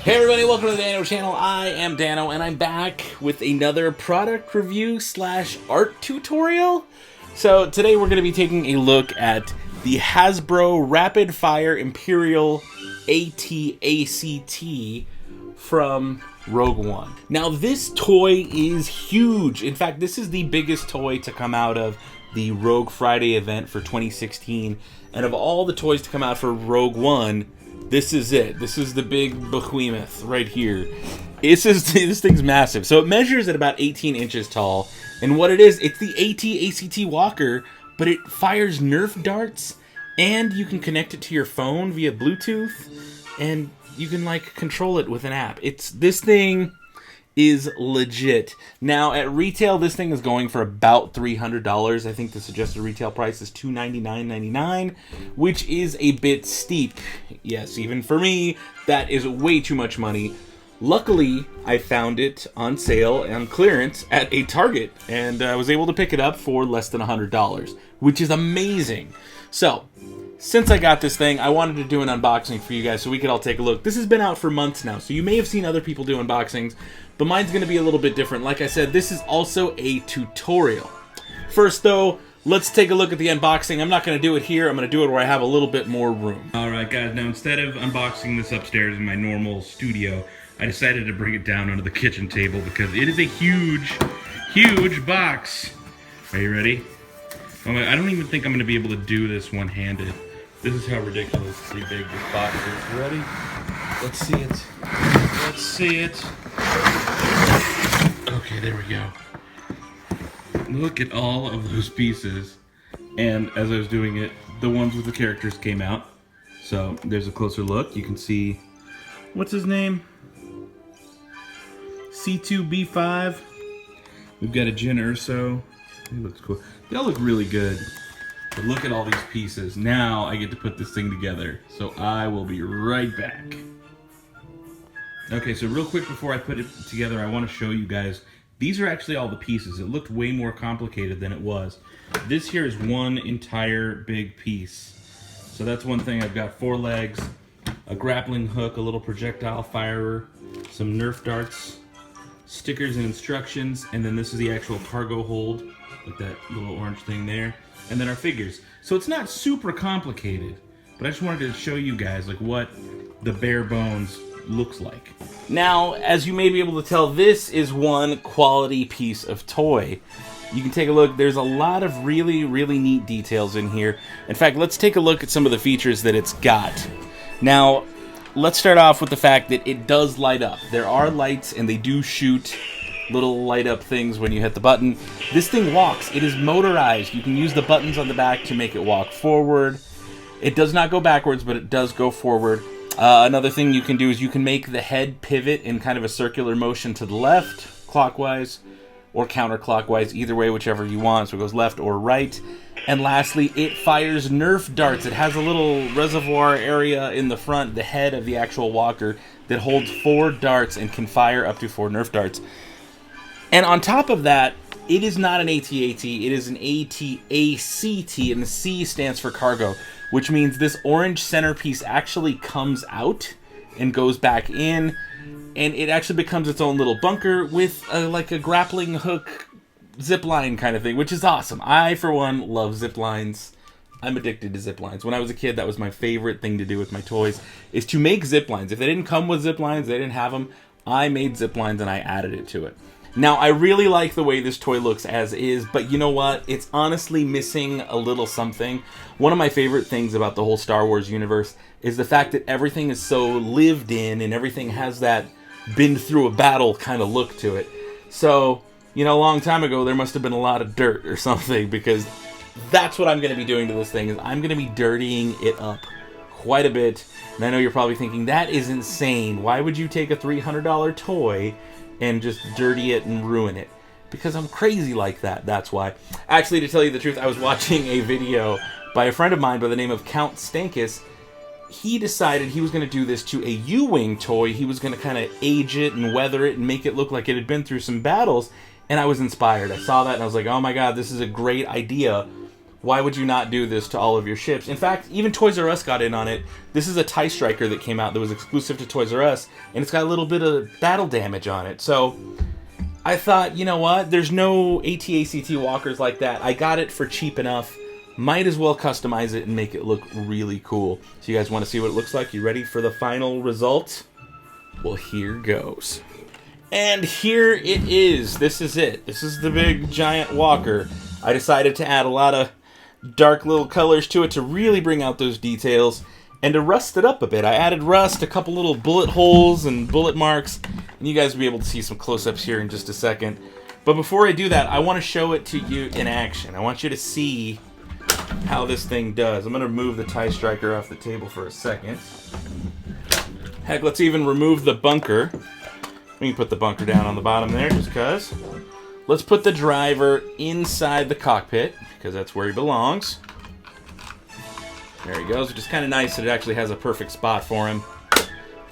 Hey everybody, welcome to the Dano channel. I am Dano and I'm back with another product review slash art tutorial. So today we're going to be taking a look at the Hasbro Rapid Fire Imperial AT-ACT from Rogue One. Now this toy is huge. In fact, this is the biggest toy to come out of the Rogue Friday event for 2016. And of all the toys to come out for Rogue One, this is it. This is the big behemoth right here. This thing's massive. So it measures at about 18 inches tall. And what it is, it's the AT-ACT walker, but it fires Nerf darts, and you can connect it to your phone via Bluetooth, and you can like control it with an app. This thing is legit. Now at retail, this thing is going for about $300. I think the suggested retail price is $299.99, which is a bit steep. Yes, even for me, that is way too much money. Luckily, I found it on sale and clearance at a Target, and I was able to pick it up for less than $100, which is amazing. So, since I got this thing, I wanted to do an unboxing for you guys so we could all take a look. This has been out for months now, so you may have seen other people do unboxings, but mine's going to be a little bit different. Like I said, this is also a tutorial. First, though, let's take a look at the unboxing. I'm not going to do it here. I'm going to do it where I have a little bit more room. Alright guys, now instead of unboxing this upstairs in my normal studio, I decided to bring it down onto the kitchen table because it is a huge, huge box. Are you ready? I don't even think I'm going to be able to do this one-handed. This is how ridiculously big this box is. You ready? Let's see it. Let's see it. Okay, there we go. Look at all of those pieces. And as I was doing it, the ones with the characters came out. So there's a closer look. You can see, what's his name? C2B5. We've got a Jyn Erso. He looks cool. They all look really good. But look at all these pieces. Now I get to put this thing together. So I will be right back. Okay, so real quick before I put it together, I want to show you guys. These are actually all the pieces. It looked way more complicated than it was. This here is one entire big piece. So that's one thing. I've got 4 legs, a grappling hook, a little projectile firer, some Nerf darts, stickers and instructions, and then this is the actual cargo hold with that little orange thing there, and then our figures. So it's not super complicated, but I just wanted to show you guys like what the bare bones looks like. Now, as you may be able to tell, this is one quality piece of toy. You can take a look. There's a lot of really, really neat details in here. In fact, let's take a look at some of the features that it's got. Now, let's start off with the fact that it does light up. There are lights, and they do shoot little light up things when you hit the button. This thing walks. It is motorized. You can use the buttons on the back to make it walk forward. It does not go backwards, but it does go forward. Another thing you can do is you can make the head pivot in kind of a circular motion to the left, clockwise, or counterclockwise, either way, whichever you want. So it goes left or right. And lastly, it fires Nerf darts. It has a little reservoir area in the front, the head of the actual walker, that holds 4 darts and can fire up to 4 Nerf darts. And on top of that, it is not an AT-AT, it is an AT-ACT, and the C stands for cargo, which means this orange centerpiece actually comes out and goes back in, and it actually becomes its own little bunker with like a grappling hook zip line kind of thing, which is awesome. I, for one, love zip lines. I'm addicted to zip lines. When I was a kid, that was my favorite thing to do with my toys, is to make zip lines. If they didn't come with zip lines, they didn't have them, I made zip lines and I added it to it. Now, I really like the way this toy looks as is, but you know what? It's honestly missing a little something. One of my favorite things about the whole Star Wars universe is the fact that everything is so lived in and everything has that been through a battle kind of look to it. So, you know, a long time ago, there must have been a lot of dirt or something, because that's what I'm going to be doing to this thing, is I'm going to be dirtying it up quite a bit. And I know you're probably thinking, that is insane. Why would you take a $300 toy and just dirty it and ruin it? Because I'm crazy like that, that's why. Actually, to tell you the truth, I was watching a video by a friend of mine by the name of Count Stankus. He decided he was going to do this to a U-Wing toy. He was going to kind of age it and weather it and make it look like it had been through some battles, and I was inspired. I saw that and I was like, oh my god, this is a great idea. Why would you not do this to all of your ships? In fact, even Toys R Us got in on it. This is a TIE Striker that came out that was exclusive to Toys R Us, and it's got a little bit of battle damage on it. So I thought, you know what? There's no AT-ACT walkers like that. I got it for cheap enough. Might as well customize it and make it look really cool. So you guys want to see what it looks like? You ready for the final result? Well, here goes. And here it is. This is it. This is the big giant walker. I decided to add a lot of dark little colors to it to really bring out those details and to rust it up a bit. I added rust, a couple little bullet holes and bullet marks, and you guys will be able to see some close-ups here in just a second. But before I do that, I want to show it to you in action. I want you to see how this thing does. I'm going to remove the TIE Striker off the table for a second. Heck, let's even remove the bunker. We can put the bunker down on the bottom there just because. Let's put the driver inside the cockpit, because that's where he belongs. There he goes, which is kind of nice that it actually has a perfect spot for him.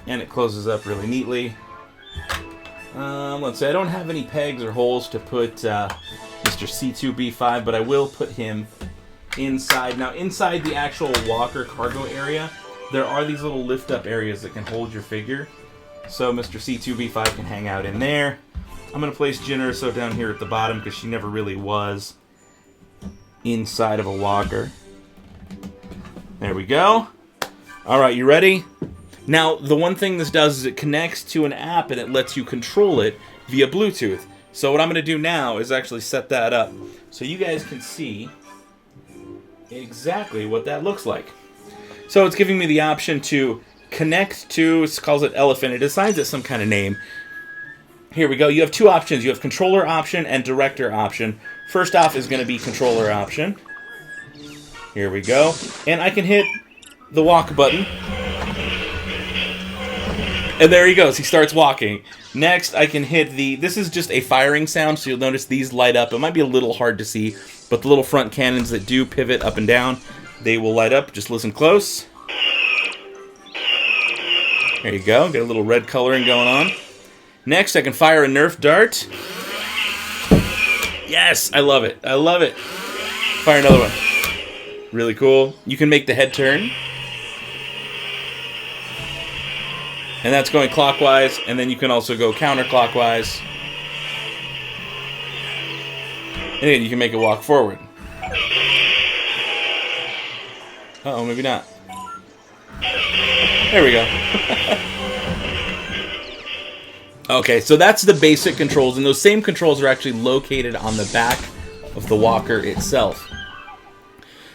And it closes up really neatly. Let's see, I don't have any pegs or holes to put Mr. C2B5, but I will put him inside. Now, inside the actual walker cargo area, there are these little lift-up areas that can hold your figure. So Mr. C2B5 can hang out in there. I'm going to place Jyn Erso down here at the bottom because she never really was inside of a walker. There we go. Alright, you ready? Now, the one thing this does is it connects to an app and it lets you control it via Bluetooth. So what I'm going to do now is actually set that up so you guys can see exactly what that looks like. So it's giving me the option to connect to, it calls it Elephant. It assigns it some kind of name. Here we go. You have two options. You have controller option and director option. First off is going to be controller option. Here we go. And I can hit the walk button. And there he goes. He starts walking. Next, I can hit the... This is just a firing sound, so you'll notice these light up. It might be a little hard to see, but the little front cannons that do pivot up and down, they will light up. Just listen close. There you go. Got a little red coloring going on. Next, I can fire a Nerf dart. Yes, I love it. I love it. Fire another one. Really cool. You can make the head turn. And that's going clockwise, and then you can also go counterclockwise. And then you can make it walk forward. Uh-oh, maybe not. There we go. Okay, so that's the basic controls, and those same controls are actually located on the back of the walker itself.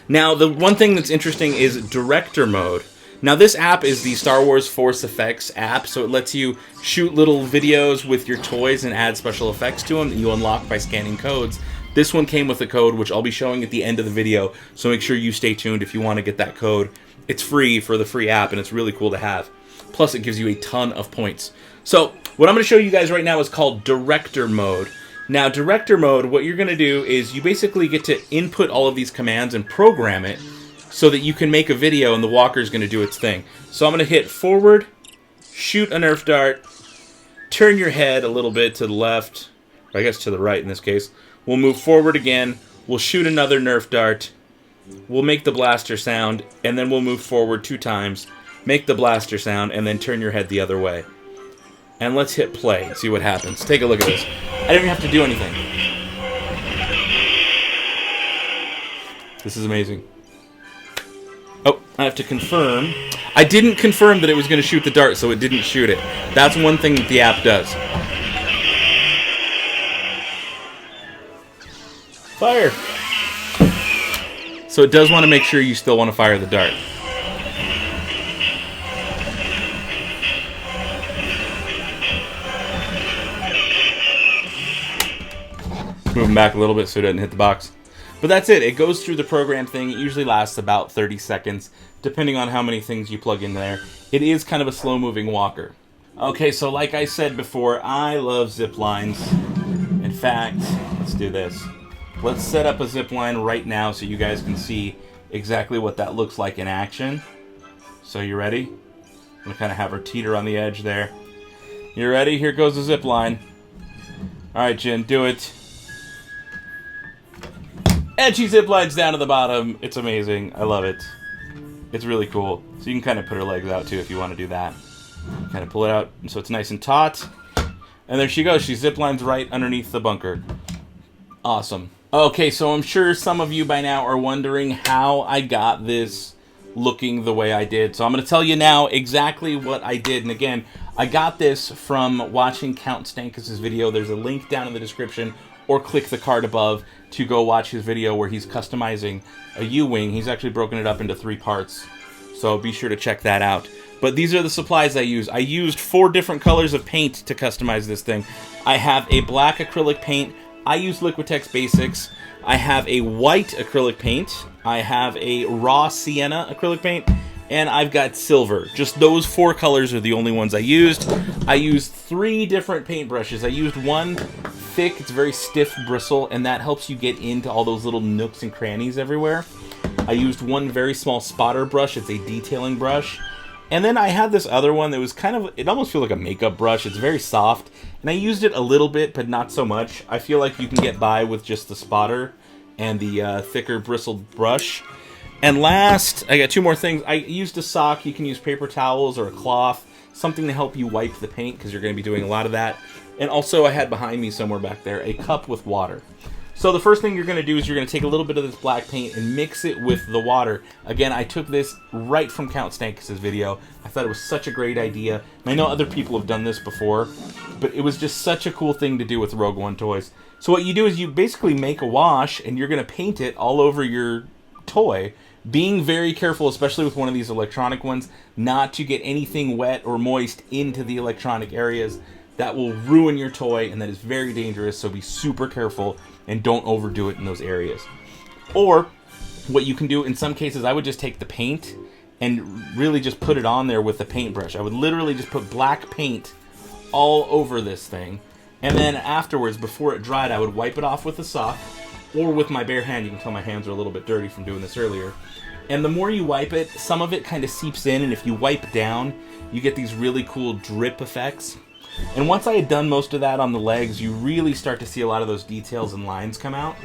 Now, the one thing that's interesting is director mode. Now, this app is the Star Wars Force Effects app, so it lets you shoot little videos with your toys and add special effects to them that you unlock by scanning codes. This one came with a code, which I'll be showing at the end of the video, so make sure you stay tuned if you want to get that code. It's free for the free app, and it's really cool to have. Plus, it gives you a ton of points. So, what I'm going to show you guys right now is called Director Mode. Now, Director Mode, what you're going to do is you basically get to input all of these commands and program it so that you can make a video and the walker is going to do its thing. So I'm going to hit forward, shoot a Nerf dart, turn your head a little bit to the left, or I guess to the right in this case. We'll move forward again, we'll shoot another Nerf dart, we'll make the blaster sound, and then we'll move forward 2 times, make the blaster sound, and then turn your head the other way. And let's hit play and see what happens. Take a look at this. I didn't even have to do anything. This is amazing. Oh, I have to confirm. I didn't confirm that it was going to shoot the dart, so it didn't shoot it. That's one thing that the app does. Fire! So it does want to make sure you still want to fire the dart. Move him back a little bit so it doesn't hit the box. But that's it. It goes through the program thing. It usually lasts about 30 seconds, depending on how many things you plug in there. It is kind of a slow-moving walker. Okay, so like I said before, I love zip lines. In fact, let's do this. Let's set up a zip line right now so you guys can see exactly what that looks like in action. So you ready? I'm going to kind of have her teeter on the edge there. You ready? Here goes the zip line. All right, Jyn, do it. And she zip lines down to the bottom. It's amazing. I love it. It's really cool. So you can kind of put her legs out too if you want to do that. Kind of pull it out so it's nice and taut. And there she goes. She zip lines right underneath the bunker. Awesome. Okay, so I'm sure some of you by now are wondering how I got this looking the way I did. So I'm going to tell you now exactly what I did. And again, I got this from watching Count Stankus' video. There's a link down in the description, or click the card above to go watch his video where he's customizing a U-wing. He's actually broken it up into 3 parts, so be sure to check that out. But these are the supplies I used. I used 4 different colors of paint to customize this thing. I have a black acrylic paint. I use Liquitex Basics. I have a white acrylic paint. I have a raw Sienna acrylic paint. And I've got silver. Just those 4 colors are the only ones I used. I used 3 different paintbrushes. I used one thick, it's very stiff bristle, and that helps you get into all those little nooks and crannies everywhere. I used one very small spotter brush. It's a detailing brush. And then I had this other one that was kind of, it almost feels like a makeup brush. It's very soft. And I used it a little bit, but not so much. I feel like you can get by with just the spotter and the thicker bristled brush. And last, I got 2 more things. I used a sock. You can use paper towels or a cloth, something to help you wipe the paint because you're going to be doing a lot of that. And also I had behind me somewhere back there a cup with water. So the first thing you're going to do is you're going to take a little bit of this black paint and mix it with the water. Again, I took this right from Count Stankus' video. I thought it was such a great idea. And I know other people have done this before, but it was just such a cool thing to do with Rogue One toys. So what you do is you basically make a wash and you're going to paint it all over your toy, being very careful, especially with one of these electronic ones, not to get anything wet or moist into the electronic areas. That will ruin your toy, and that is very dangerous, so be super careful and don't overdo it in those areas. Or what you can do in some cases, I would just take the paint and really just put it on there with a paintbrush. I would literally just put black paint all over this thing, and then afterwards, before it dried, I would wipe it off with a sock or with my bare hand. You can tell my hands are a little bit dirty from doing this earlier. And the more you wipe it, some of it kind of seeps in, and if you wipe down, you get these really cool drip effects. And once I had done most of that on the legs, you really start to see a lot of those details and lines come out.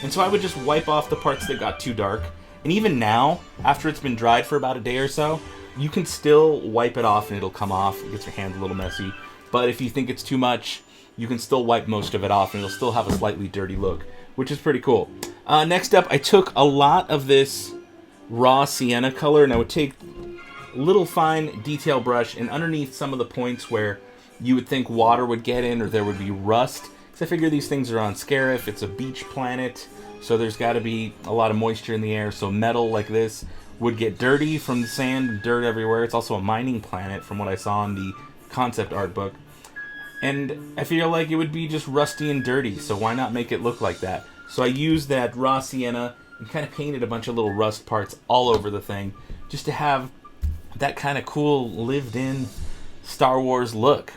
And so I would just wipe off the parts that got too dark. And even now, after it's been dried for about a day or so, you can still wipe it off and it'll come off. It gets your hands a little messy. But if you think it's too much, you can still wipe most of it off and it'll still have a slightly dirty look, which is pretty cool. Next up, I took a lot of this raw sienna color, and I would take a little fine detail brush, and underneath some of the points where you would think water would get in or there would be rust, because I figure these things are on Scarif. It's a beach planet, so there's got to be a lot of moisture in the air, so metal like this would get dirty from the sand and dirt everywhere. It's also a mining planet from what I saw in the concept art book. And I feel like it would be just rusty and dirty, so why not make it look like that? So I used that raw sienna and kind of painted a bunch of little rust parts all over the thing, just to have that kind of cool, lived-in Star Wars look.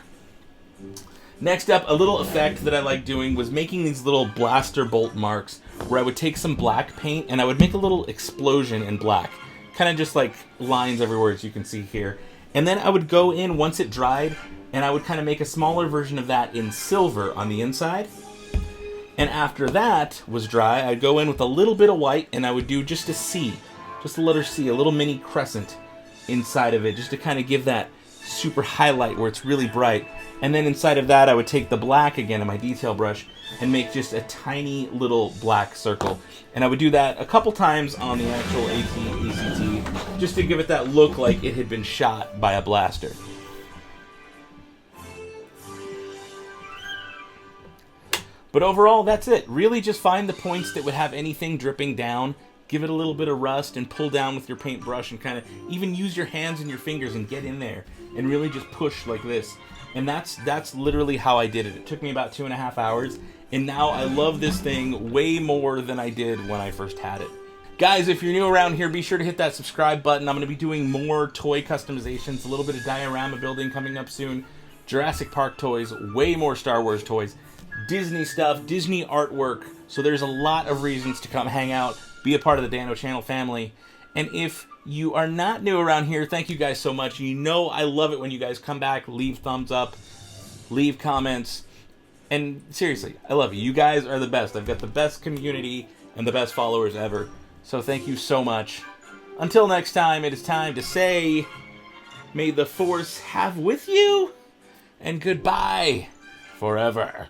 Next up, a little effect that I like doing was making these little blaster bolt marks, where I would take some black paint and I would make a little explosion in black. Kind of just like lines everywhere, as you can see here. And then I would go in once it dried, and I would kind of make a smaller version of that in silver on the inside. And after that was dry, I'd go in with a little bit of white, and I would do just a C, just a letter C, a little mini crescent inside of it, just to kind of give that super highlight where it's really bright. And then inside of that, I would take the black again in my detail brush and make just a tiny little black circle. And I would do that a couple times on the actual AT-ACT, just to give it that look like it had been shot by a blaster. But overall, that's it. Really just find the points that would have anything dripping down, give it a little bit of rust, and pull down with your paintbrush, and kind of even use your hands and your fingers and get in there and really just push like this. And that's literally how I did it. It took me about 2.5 hours, and now I love this thing way more than I did when I first had it. Guys, if you're new around here, be sure to hit that subscribe button. I'm going to be doing more toy customizations, a little bit of diorama building coming up soon, Jurassic Park toys, way more Star Wars toys, Disney stuff, Disney artwork. So there's a lot of reasons to come hang out, be a part of the Dano Channel family. And if you are not new around here, thank you guys so much. You know I love it when you guys come back, leave thumbs up, leave comments. And seriously, I love you. You guys are the best. I've got the best community and the best followers ever. So thank you so much. Until next time, it is time to say, may the Force have with you, and goodbye forever.